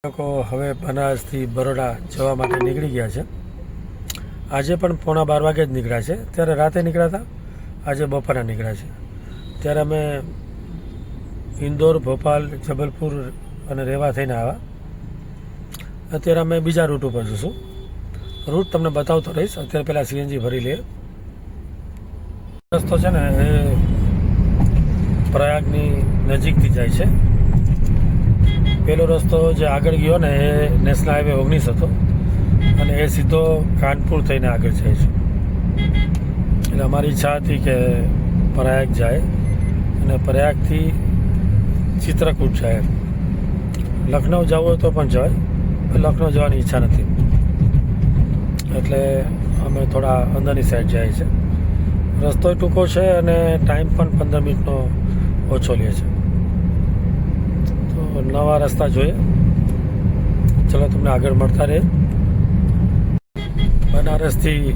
લોકો હવે બનાસથી બરોડા જવા માટે નીકળી ગયા છે. આજે પણ 11:15 વાગે જ નીકળ્યા છે. ત્યારે રાતે નીકળ્યા હતા, આજે બપોરના નીકળ્યા છે. ત્યારે અમે ઇન્દોર, ભોપાલ, જબલપુર અને રેવા થઈને આવ્યા. અત્યારે અમે બીજા રૂટ ઉપર જઈશું. રૂટ તમને બતાવતો રહીશ. અત્યારે પહેલાં સીએનજી ભરી લઈએ. રસ્તો છે ને એ પ્રયાગની નજીકથી જાય છે. પેલો રસ્તો જે આગળ ગયો ને એ નેશનલ હાઈવે 19 હતો અને એ સીધો કાનપુર થઈને આગળ જાય છે. એટલે અમારી ઈચ્છા હતી કે પ્રયાગ જાય અને પ્રયાગથી ચિત્રકૂટ જાય. લખનઉ જવું હોય તો પણ જવાય, પણ લખનઉ જવાની ઈચ્છા નથી. એટલે અમે થોડા અંદરની સાઈડ જાય છે. રસ્તો ટૂંકો છે અને ટાઈમ પણ 15 મિનિટનો ઓછો લે છે. તો નવા રસ્તા જોઈએ. ચલો તમને આગળ મળતા રહે. બનારસથી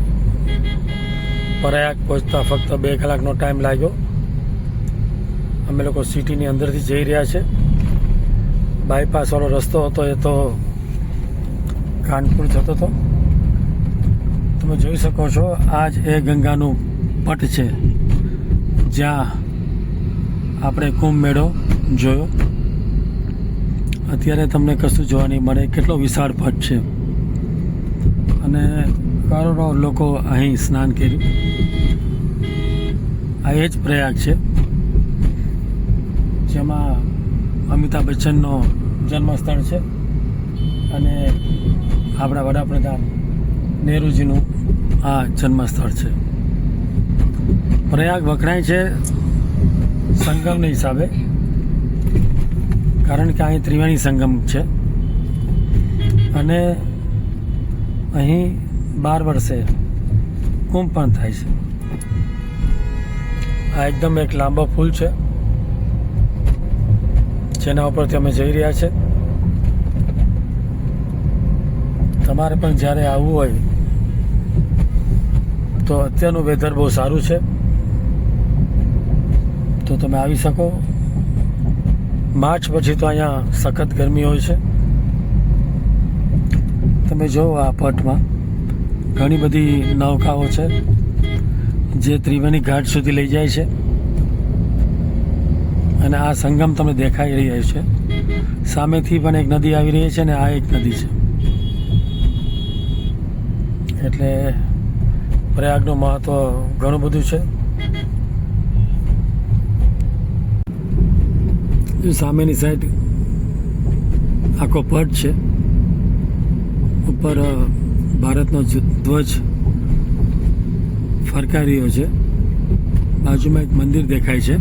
પ્રયાગ પહોંચતા ફક્ત 2 કલાકનો ટાઈમ લાગ્યો. અમે લોકો સિટીની અંદરથી જઈ રહ્યા છે. બાયપાસવાળો રસ્તો હતો એ તો કાનપુર જતો હતો. તમે જોઈ શકો છો, આ જ એ ગંગાનું પટ છે જ્યાં આપણે કુંભ મેળો જોયો. અત્યારે તમને કશું જોવા નહીં મળે. કેટલો વિશાળ પટ છે અને કરોડો લોકો અહીં સ્નાન કર્યું. આ એ જ પ્રયાગ છે જેમાં અમિતાભ બચ્ચનનો જન્મસ્થળ છે અને આપણા વડાપ્રધાન નહેરુજીનું આ જન્મસ્થળ છે. પ્રયાગ વખણાય છે સંગમના હિસાબે, કારણ કે અહીં ત્રિવેણી સંગમ છે અને અહીં 12 વર્ષે કુંભ પણ થાય છે. આ એકદમ એક લાંબો પુલ છે જેના ઉપરથી અમે જઈ રહ્યા છે. તમારે પણ જ્યારે આવવું હોય તો અત્યારનું વેધર બહુ સારું છે, તો તમે આવી શકો. માર્ચ પછી તો અહીંયા સખત ગરમી હોય છે. તમે જુઓ આ પટમાં ઘણી બધી નૌકાઓ છે જે ત્રિવેણી ઘાટ સુધી લઈ જાય છે અને આ સંગમ તમને દેખાઈ રહ્યો છે. સામેથી પણ એક નદી આવી રહી છે અને આ એક નદી છે. એટલે પ્રયાગનું મહત્વ ઘણું બધું છે. સામેની સાઈડ આખો પટ છે. ઉપર ભારતનો ધ્વજ ફરકાઈ રહ્યો છે. બાજુમાં એક મંદિર દેખાય છે.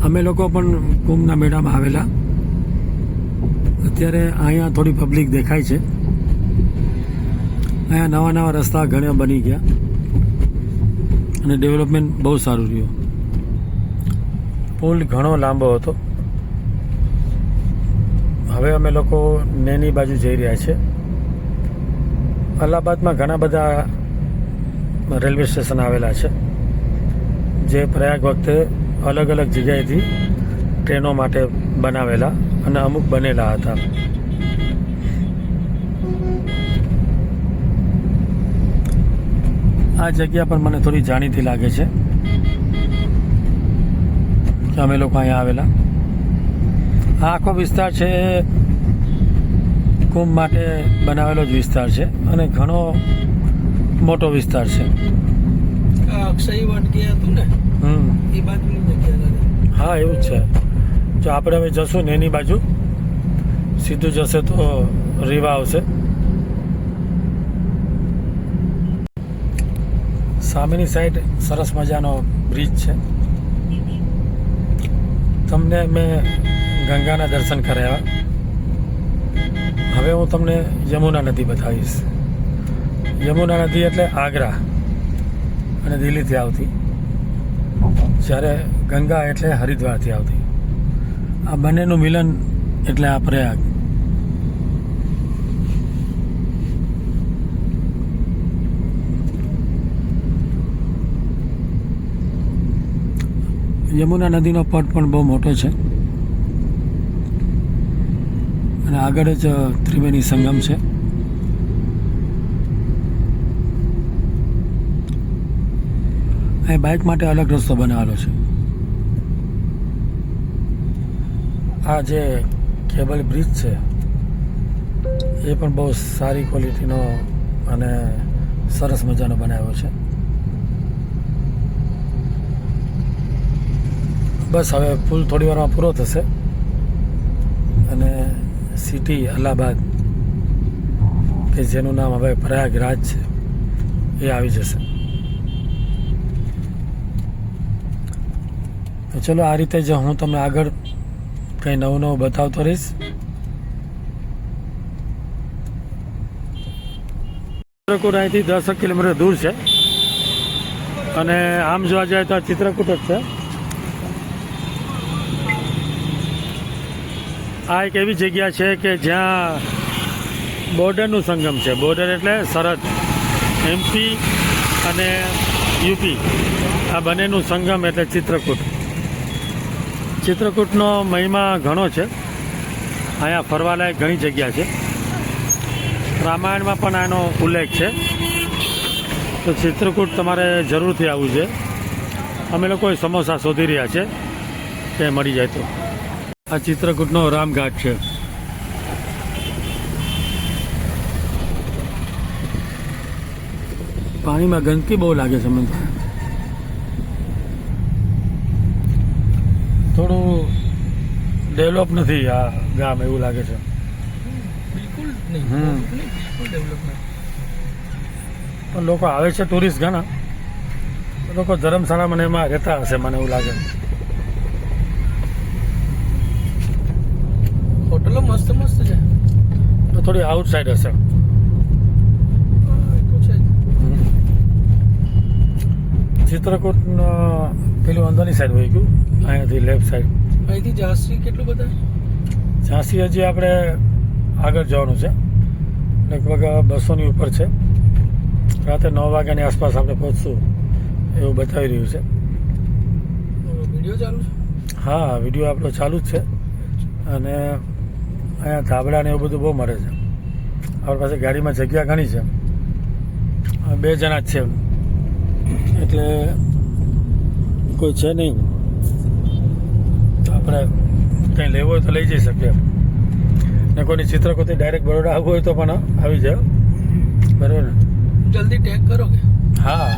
અમે લોકો પણ કુંભના મેળામાં આવેલા. અત્યારે અહીંયા થોડી પબ્લિક દેખાય છે. અહીંયા નવા નવા રસ્તા ઘણા બની ગયા અને ડેવલપમેન્ટ બહુ સારું રહ્યું. પુલ ઘણો લાંબો હતો. હવે અમે લોકો નેની બાજુ જઈ રહ્યા છે. અલ્હાબાદમાં ઘણા બધા રેલવે સ્ટેશન આવેલા છે જે પ્રયાગ વખતે અલગ અલગ જગ્યાએથી ટ્રેનો માટે બનાવેલા અને અમુક બનેલા હતા. આ જગ્યા પણ મને થોડી જાણીતી લાગે છે કે અમે લોકો અહીંયા આવેલા. આ આખો વિસ્તાર છે કુંભ માટે બનાવેલો જ વિસ્તાર છે અને ઘણો મોટો વિસ્તાર છે. હા, એવું જ છે. જો આપણે હવે જશું ને એની બાજુ સીધું જશે તો રીવા આવશે. સામેની સાઈડ સરસ મજાનો બ્રિજ છે. તમને મેં ગંગાના દર્શન કરાવ્યા. હવે હું તમને યમુના નદી બતાવીશ. યમુના નદી એટલે આગ્રા અને દિલ્હીથી આવતી, જ્યારે ગંગા એટલે હરિદ્વારથી આવતી. આ બંનેનું મિલન એટલે આ પ્રયાગ. યમુના નદીનો પટ પણ બહુ મોટો છે અને આગળ જ ત્રિવેણી સંગમ છે. અહીં બાઇક માટે અલગ રસ્તો બનાવેલો છે. આ જે કેબલ બ્રિજ છે એ પણ બહુ સારી ક્વોલિટીનો અને સરસ મજાનો બનાવ્યો છે. બસ હવે પુલ થોડી વારમાં પૂરો થશે અને સિટી અલ્હાબાદ કે જેનું નામ હવે પ્રયાગરાજ છે એ આવી જશે. તો ચલો આ રીતે જ હું તમને આગળ કંઈ નવું નવું બતાવતો રહીશ. ચિત્રકૂટ અહીંથી 10 કિલોમીટર દૂર છે અને આમ જોવા જાય તો આ ચિત્રકૂટ જ છે. આ એક એવી જગ્યા છે કે જ્યાં બોર્ડરનું સંગમ છે. બોર્ડર એટલે સરહદ, MP અને UP આ બંનેનું સંગમ એટલે ચિત્રકૂટ. ચિત્રકૂટનો મહિમા ઘણો છે. અહીંયા ફરવાલાયક ઘણી જગ્યા છે. રામાયણમાં પણ આનો ઉલ્લેખ છે. તો ચિત્રકૂટ તમારે જરૂરથી આવવું છે. અમે લોકો સમોસા શોધી રહ્યા છે કે મળી જાય તો. આ ચિત્રકૂટનો રામઘાટ છે. પાણીમાં ગંદકી બહુ લાગે છે મને. થોડું ડેવલપ નથી આ ગામ એવું લાગે છે. બિલકુલ નહીં, બિલકુલ ડેવલપમેન્ટ. પણ લોકો આવે છે ટુરિસ્ટ ઘણા. લોકો ધર્મશાળામાં ને એમાં રહેતા હશે મને એવું લાગે. હોટલો મસ્ત મસ્ત છે. તો થોડી આઉટસાઇડ હશે. એ તો છે જ. ચિત્રકૂટ પેલું અંદરની સાઈડ વહી ગયું, અહીંયાથી લેફ્ટ સાઈડ. અહીંથી ઝાંસી કેટલું બધા? ઝાંસી હજી આપણે આગળ જવાનું છે, લગભગ 200ની ઉપર છે. રાતે 9 વાગ્યાની આસપાસ આપણે પહોંચશું એવું બતાવી રહ્યું છે. વિડીયો ચાલુ છે? હા, વિડીયો આપણો ચાલુ જ છે. અને અહીંયા ધાબળા ને એવું બધું બહુ મળે છે. આપણી પાસે ગાડીમાં જગ્યા ઘણી છે. 2 જણા જ છે એટલે કોઈ છે નહીં. તો આપણે કંઈ લેવું હોય તો લઈ જઈ શકીએ. ને કોઈની ચિત્રકૂટથી ડાયરેક્ટ બરોડા આવવું હોય તો પણ આવી જાય. બરાબર ને? જલ્દી ટેગ કરો કે? હા,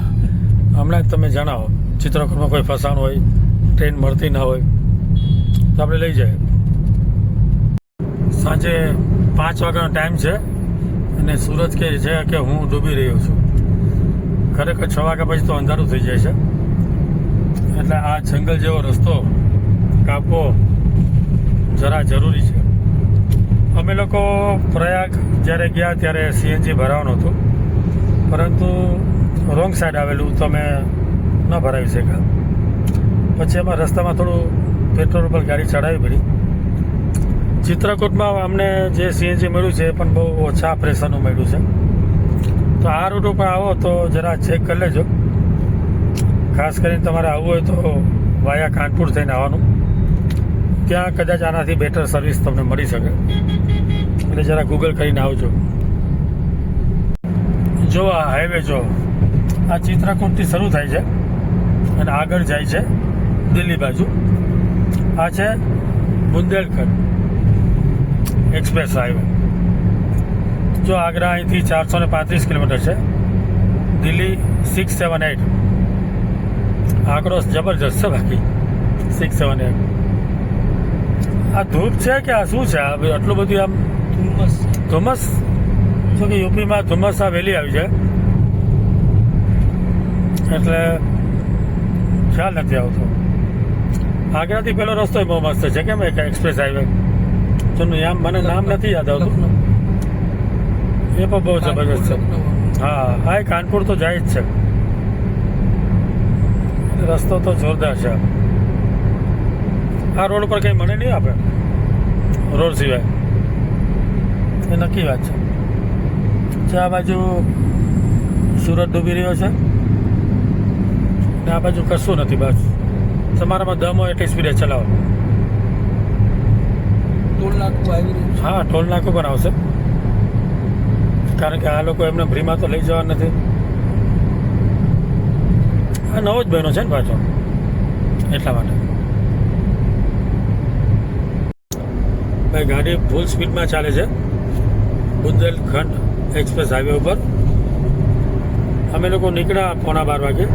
હમણાં જ તમે જણાવો. ચિત્રકૂટમાં કોઈ ફસાણ હોય, ટ્રેન મળતી ના હોય તો આપણે લઈ જાય. સાંજે 5 વાગ્યાનો ટાઈમ છે અને સૂરજ કહે છે કે હું ડૂબી રહ્યો છું. ખરેખર 6 વાગ્યા પછી તો અંધારું થઈ જાય છે. એટલે આ જંગલ જેવો રસ્તો કાપવો જરા જરૂરી છે. અમે લોકો પ્રયાગ જ્યારે ગયા ત્યારે CNG ભરાવાનું હતું, પરંતુ રોંગ સાઈડ આવેલું તો અમે ન ભરાવી શક્યા. પછી એમાં રસ્તામાં થોડું પેટ્રોલ પર ગાડી ચડાવી પડી. ચિત્રકૂટમાં અમને જે CNG મળ્યું છે એ પણ બહુ ઓછા પ્રેશરનું મળ્યું છે. તો આ રૂટ ઉપર આવો તો જરા ચેક કરી લેજો. ખાસ કરીને તમારે આવવું હોય તો વાયા કાનપુર થઈને આવવાનું. ત્યાં કદાચ આનાથી બેટર સર્વિસ તમને મળી શકે. એટલે જરા ગૂગલ કરીને આવજો. જો આ હાઈવે જો, આ ચિત્રકૂટથી શરૂ થાય છે અને આગળ જાય છે દિલ્હી બાજુ. આ છે બુંદેલખંડ એક્સપ્રેસ હાઈવે. જો આગ્રા અહીંથી 435 કિલોમીટર છે, દિલ્હી 678. આંકડો જબરજસ્ત છે બાકી 678. આ ધૂપ છે કે આ શું છે? આટલું બધું આમ ધુમ્મસ. ધુમ્મસ. શું કે યુપીમાં ધુમ્મસ આ વહેલી આવી જાય એટલે ખ્યાલ નથી આવતો. આગ્રાથી પેલો રસ્તો બહુ મસ્ત છે. કેમ એક એક્સપ્રેસ હાઈવે જેનું આમ મને નામ નથી યાદ આવતું. એ પણ બહુ જબરજસ્ત છે. હા હા, કાનપુર તો જાય જ છે. રસ્તો તો જોરદાર છે. આ રોડ પર કંઈ મળે નહીં આપણે રોડ સિવાય. એ નક્કી વાત છે. આ બાજુ સુરત ડૂબી રહ્યો છે ને આ બાજુ કશું નથી. બસ તમારામાં દમ હોય એટલી સ્પીડે ચલાવો. ટોલ નાકું આવી રહ્યું છે. હા, ટોલ નાકો પર આવશે, કારણ કે આ લોકો એમને ફ્રીમાં તો લઈ જવા નથી. આ નવો જ બન્યો છે ને પાછો, એટલા માટે. ભાઈ ગાડી ફૂલ સ્પીડમાં ચાલે છે બુંદેલખંડ એક્સપ્રેસ હાઈવે ઉપર. અમે લોકો નીકળ્યા 12:15 વાગે,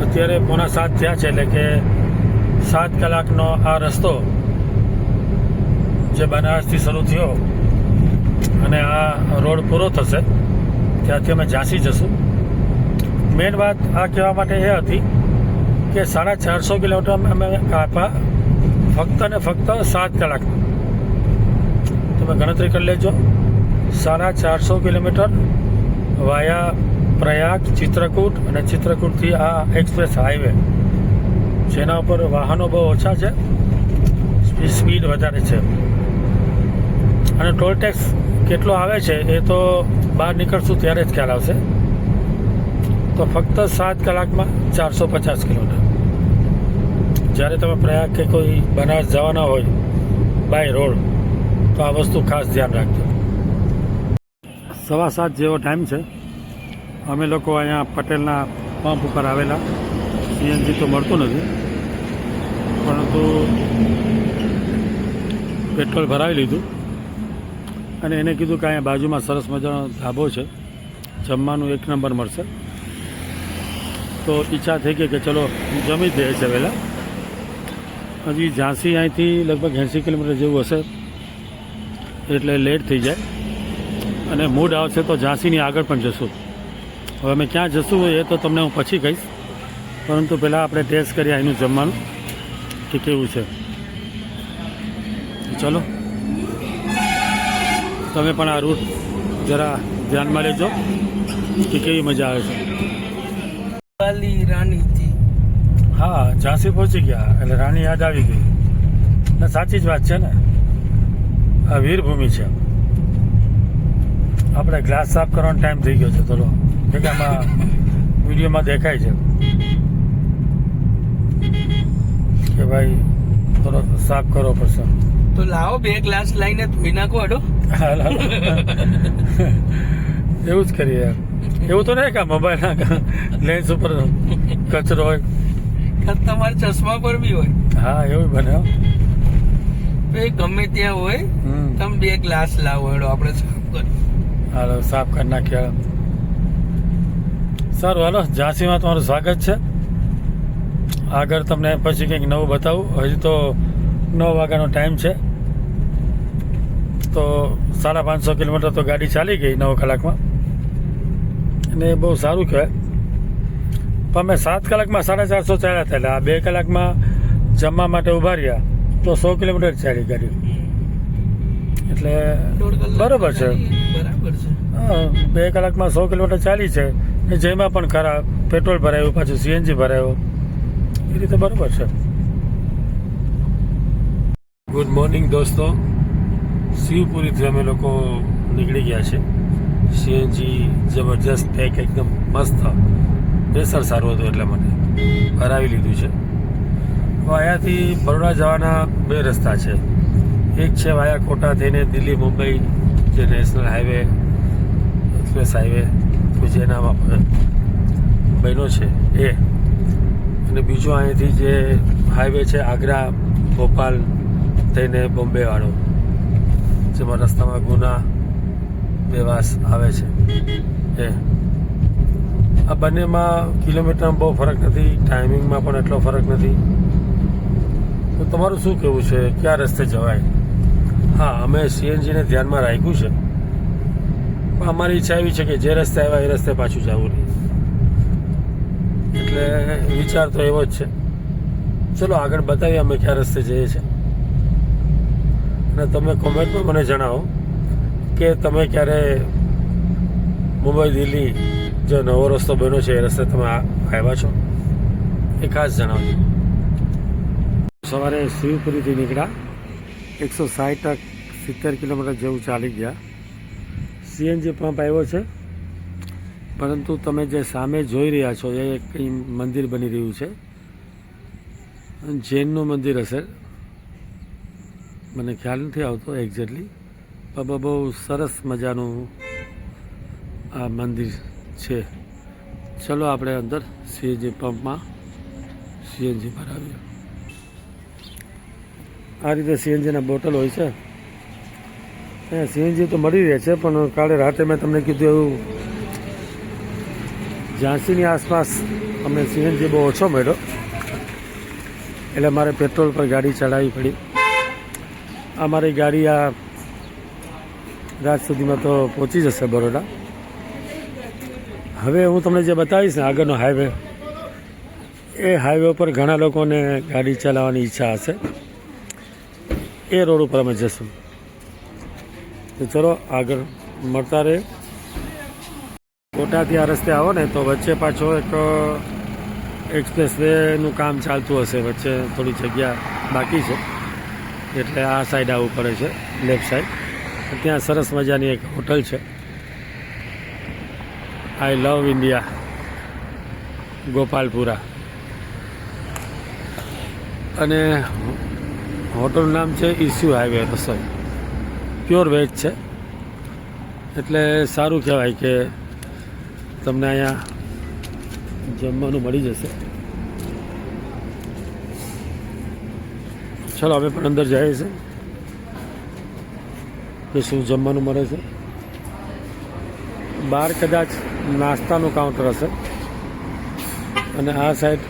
અત્યારે 6:45 થયા છે, એટલે કે 7 કલાકનો આ રસ્તો જે બનારસથી શરૂ થયો અને આ રોડ પૂરો થશે ત્યાંથી અમે ઝાંસી જશું. મેઇન વાત આ કહેવા માટે એ હતી કે 450 કિલોમીટર અમે કાપા ફક્ત ને ફક્ત 7 કલાકમાં. તમે ગણતરી કરી લેજો, 450 કિલોમીટર વાયા પ્રયાગ, ચિત્રકૂટ અને ચિત્રકૂટથી આ એક્સપ્રેસ હાઈવે, જેના ઉપર વાહનો બહુ ઓછા છે, સ્પીડ વધારે છે. અને ટોલ ટેક્સ કેટલો આવે છે એ તો બહાર નીકળશું ત્યારે જ ખ્યાલ આવશે. તો ફક્ત 7 કલાકમાં 450 કિલોમીટર. જ્યારે તમે પ્રયાગ કે કોઈ બનારસ જવાના હોય બાય રોડ, તો આ વસ્તુ ખાસ ધ્યાન રાખજો. 7:15 જેવો ટાઈમ છે. અમે લોકો અહીંયા પટેલના પંપ ઉપર આવેલા. સીએનજી તો મળતું નથી, પરંતુ પેટ્રોલ ભરાવી લીધું અને એને કીધું કે અહીંયા બાજુમાં સરસ મજાનો ધાબો છે, જમવાનું 1 નંબર મળશે. તો ઈચ્છા થઈ ગઈ કે ચલો જમી દે છે વહેલા. હજી ઝાંસી અહીંથી લગભગ 80 કિલોમીટર જેવું હશે, એટલે લેટ થઈ જાય. અને મૂડ આવશે તો ઝાંસીની આગળ પણ જશું. હવે અમે ક્યાં જશું એ તો તમને હું પછી કહીશ, પરંતુ પહેલાં આપણે ટેસ્ટ કરીએ અહીંનું જમવાનું કે કેવું છે. ચલો, તમે પણ આ રૂટ જરા ધ્યાનમાં લેજો કે કેવી મજા આવે છે. વાલી રાણીજી. હા, ઝાંસી પહોંચી ગયા એટલે રાણી યાદ આવી ગઈ. ને સાચી જ વાત છે ને, આ વીરભૂમિ છે. આપણે ગ્લાસ સાફ કરવાનો ટાઈમ થઈ ગયો છે. ચલો, કે આમાં વિડીયોમાં દેખાય છે કે ભાઈ થોડો સાફ કરવો પડશે. તો લાવો 2 ગ્લાસ લઈને ધોઈ નાખો. હડો, એવું જ કરીએ યાર. એવું તો નહીં કે મોબાઈલના લેન્સ ઉપર કચરો હોય. તમારા ચશ્મા પર બી હોય. હા, એવું બને હો. તો એ ગમે ત્યાં હોય, તમે 2 ગ્લાસ લાવો. હડો, આપણે સાફ કરી. હાલો, સાફ કરી નાખ્યા. સારું, હાલો, ઝાંસીમાં તમારું સ્વાગત છે. આગળ તમને પછી કંઈક નવું બતાવું. હજી તો 9 વાગ્યાનો ટાઈમ છે, તો 550 કિલોમીટર તો ગાડી ચાલી ગઈ 9 કલાકમાં, અને બહુ સારું કહેવાય. પણ અમે 7 કલાકમાં 450 ચાલ્યા હતા, એટલે આ 2 કલાકમાં જમવા માટે ઊભા રહ્યા તો 100 કિલોમીટર ચાલી ગાડી. એટલે બરોબર છે. બરાબર છે. હા, 2 કલાકમાં 100 કિલોમીટર ચાલી છે. જેમાં પણ ખરા પેટ્રોલ ભરાયું, પાછું સીએનજી ભરાયો, એ રીતે બરોબર છે. ગુડ મોર્નિંગ દોસ્તો. શિવપુરીથી અમે લોકો નીકળી ગયા છે. સીએનજી જબરજસ્ત પેક, એકદમ મસ્ત. પ્રેશર સારું હતું એટલે મને ભરાવી લીધું છે. અહીંયાથી બરોડા જવાના 2 રસ્તા છે. એક છે વાયા કોટા થઈને દિલ્હી મુંબઈ, જે નેશનલ હાઈવે એક્સપ્રેસ હાઈવે જેના બન્યો છે એ, અને બીજો અહીંથી જે હાઈવે છે આગ્રા ભોપાલ થઈને બોમ્બેવાળો, જેમાં રસ્તામાં ગુના બેવાસ આવે છે એ. આ બંનેમાં કિલોમીટરમાં બહુ ફરક નથી, ટાઈમિંગમાં પણ એટલો ફરક નથી. તો તમારું શું કહેવું છે, કયા રસ્તે જવાય? હા, અમે સીએનજીને ધ્યાનમાં રાખ્યું છે, પણ અમારી ઈચ્છા એવી છે કે જે રસ્તે આવ્યા એ રસ્તે પાછું જવું નહીં. એટલે વિચાર તો એવો જ છે. ચલો આગળ બતાવીએ અમે કયા રસ્તે જઈએ છીએ, અને તમે કોમેન્ટમાં મને જણાવો કે તમે ક્યારે મુંબઈ દિલ્હી જે નવો રસ્તો બન્યો છે એ રસ્તે તમે આવ્યા છો, એ ખાસ જણાવજો. સવારે શિવપુરીથી નીકળ્યા, 160-70 કિલોમીટર જેવું ચાલી ગયા. સીએનજી પંપ આવ્યો છે, પરંતુ તમે જે સામે જોઈ રહ્યા છો એ કંઈ મંદિર બની રહ્યું છે, જૈનનું મંદિર હશે. મને ખ્યાલ નથી આવતો એક્ઝેક્ટલી, પણ બહુ સરસ મજાનું આ મંદિર છે. ચલો આપણે અંદર સીએનજી પંપમાં સીએનજી ભરાવીએ. આ રીતે સીએનજીના બોટલ હોય છે. અહીંયા સીએનજી તો મળી રહે છે, પણ કાલે રાતે મેં તમને કીધું એવું ઝાંસીની આસપાસ અમને સીએનજી બહુ ઓછો મળ્યો, એટલે મારે પેટ્રોલ પર ગાડી ચડાવવી પડી. અમારી ગાડી આ રાત સુધીમાં તો પહોંચી જશે બરોડા. હવે હું તમને જે બતાવીશ ને આગળનો હાઈવે, એ હાઈવે ઉપર ઘણા લોકોને ગાડી ચલાવવાની ઈચ્છા હશે. એ રોડ ઉપર અમે જઈશું. તો ચલો આગળ મળતા રહે. કોટાથી આ રસ્તે આવો ને તો વચ્ચે પાછો એક એક્સપ્રેસ વેનું કામ ચાલતું હશે, વચ્ચે થોડી જગ્યા બાકી છે, એટલે આ સાઈડ આવવું પડે છે, લેફ્ટ સાઈડ. ત્યાં સરસ મજાની એક હોટલ છે, આઈ લવ ઇન્ડિયા ગોપાલપુરા, અને હોટલનું નામ છે ઇસ્યુ હાઈવે રસોઈ. પ્યોર વેજ છે, એટલે સારું કહેવાય કે તમને અહીંયા જમવાનું મળી જશે. ચલો અમે પણ અંદર જઈએ છીએ કે શું જમવાનું મળે છે. બહાર કદાચ નાસ્તાનું કાઉન્ટર હશે, અને આ સાઈડ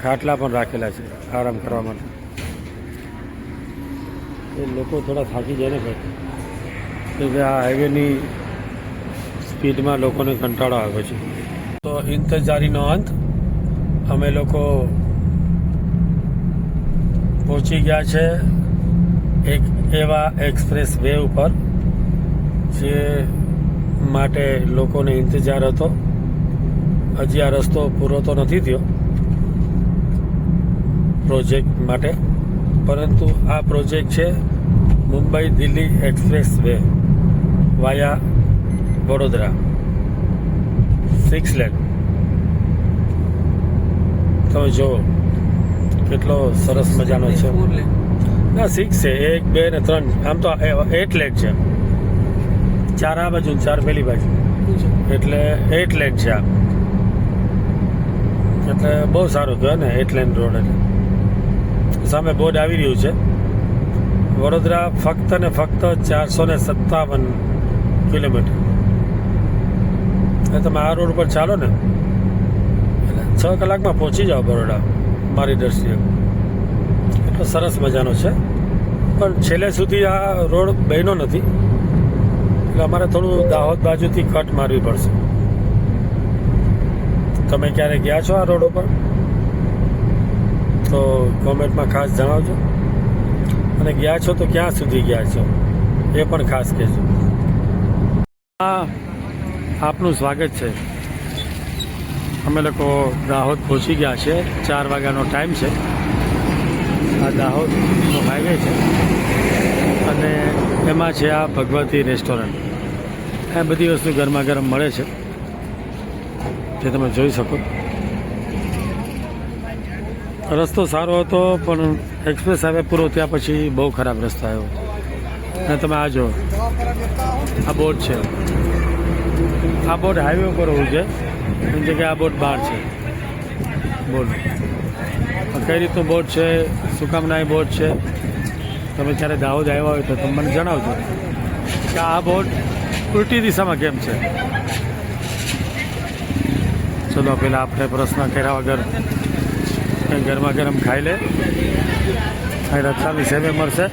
ખાટલા પણ રાખેલા છે આરામ કરવા માટે. એ લોકો થોડા થાકી જાય ને ભાઈ, કે આ હાઈવેની સ્પીડમાં લોકોને કંટાળો આવે છે. તો ઇંતજારીનો અંત. અમે લોકો પહોંચી ગયા છે એક એવા એક્સપ્રેસ વે ઉપર જે માટે લોકોને ઇંતજાર હતો. હજી આ રસ્તો પૂરો તો નથી થયો પ્રોજેક્ટ માટે, પરંતુ આ પ્રોજેક્ટ છે મુંબઈ દિલ્હી એક્સપ્રેસ વે વાયા વડોદરા, 6 લેન. તમે જુઓ કેટલો સરસ મજાનો છે. ના 6 છે, 1 2 ને 3, આમ તો 8 લેન છે. 4 આ બાજુ 4 પેલી બાજુ, એટલે 8 લેન છે આ. એટલે બહુ સારું કહેવાય ને 8 લેન રોડ. એટલે સામે બોર્ડ આવી રહ્યું છે વડોદરા ફક્ત ને ફક્ત 457 કિલોમીટર. તમે આ રોડ પર ચાલો ને એટલે 6 કલાકમાં પહોંચી જાઓ બરોડા, મારી દ્રષ્ટિએ. એટલો સરસ મજાનો છે, પણ છેલ્લે સુધી આ રોડ બન્યો નથી, એટલે અમારે થોડું દાહોદ બાજુથી કટ મારવી પડશે. તમે ક્યારે ગયા છો આ રોડ ઉપર તો કોમેન્ટમાં ખાસ જણાવજો, અને ગયા છો તો ક્યાં સુધી ગયા છો એ પણ ખાસ કહેજો. આપનું સ્વાગત છે. અમે લોકો દાહોદ પહોંચી ગયા છે. 4 વાગ્યાનો ટાઈમ છે. આ દાહોદનો હાઈવે છે, અને એમાં છે આ ભગવતી રેસ્ટોરન્ટ. આ બધી વસ્તુ ગરમા ગરમ મળે છે, જે તમે જોઈ શકો. રસ્તો સારો હતો, પણ એક્સપ્રેસ હાઈવે પૂરો થયા પછી બહુ ખરાબ રસ્તો આવ્યો. અને તમે આ જો, આ બોર્ડ છે, આ બોર્ડ હાઈવે ઉપર હોવું છે, એની જગ્યાએ આ બોર્ડ બહાર છે. બોર્ડ કઈ રીતનું બોર્ડ છે, શું કામના એ બોર્ડ છે, તમે ક્યારે દાહોદ આવ્યા હોય તો તમે મને જણાવજો કે આ બોર્ડ ઉલટી દિશામાં કેમ છે. ચલો પહેલાં આપણે પ્રશ્ન કર્યા વગર કંઈ ગરમા ગરમ ખાઈ લે. અહીં રત્નાની સેવે મળશે,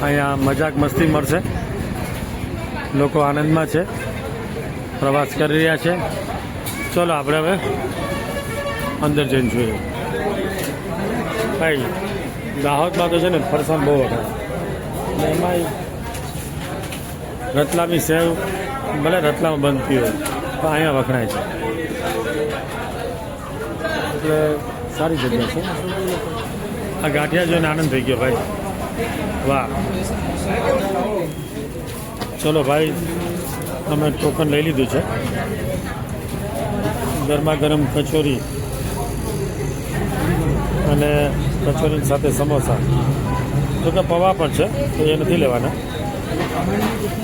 અહીંયા મજાક મસ્તી મળશે, લોકો આનંદમાં છે, પ્રવાસ કરી રહ્યા છે. ચલો આપણે હવે અંદર જઈને જોઈએ. ભાઈ દાહોદમાં તો છે ને ફરસાણ બહુ વખણાય, અને એમાંય રતલામી સેવ ભલે રતલામાં બનતી હોય પણ અહીંયા વખણાય છે, એટલે સારી જગ્યા છે. આ ગાંઠિયા જોઈને આનંદ થઈ ગયો ભાઈ, વાહ. ચલો ભાઈ, અમે ટોકન લઈ લીધું છે. ગરમા ગરમ કચોરી અને કચોરી સાથે સમોસા તો કે પૌવા પણ છે તો એ નથી લેવાના,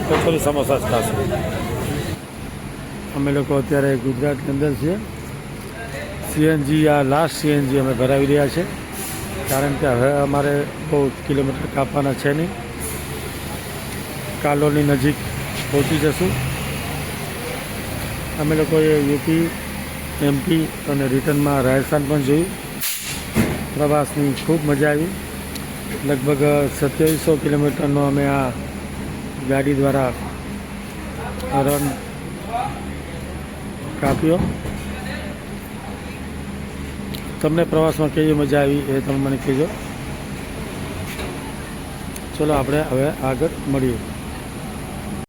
કચોરી સમોસા જ ખાશે. અમે લોકો અત્યારે ગુજરાતની અંદર છીએ. સીએનજી આ લાસ્ટ સીએનજી અમે ભરાવી રહ્યા છે, કારણ કે હવે અમારે બહુ કિલોમીટર કાપવાના છે નહીં. કાલોની નજીક પહોંચી જશું. અમે લોકોએ યુપી, એમપી અને રિટર્નમાં રાજસ્થાન પણ જોયું. પ્રવાસની ખૂબ મજા આવી. લગભગ 2700 કિલોમીટરનો અમે આ ગાડી દ્વારા રન કાપ્યો. તમને પ્રવાસમાં કેવી મજા આવી એ તમે મને કહેજો. ચલો આપણે હવે આગળ મળીએ.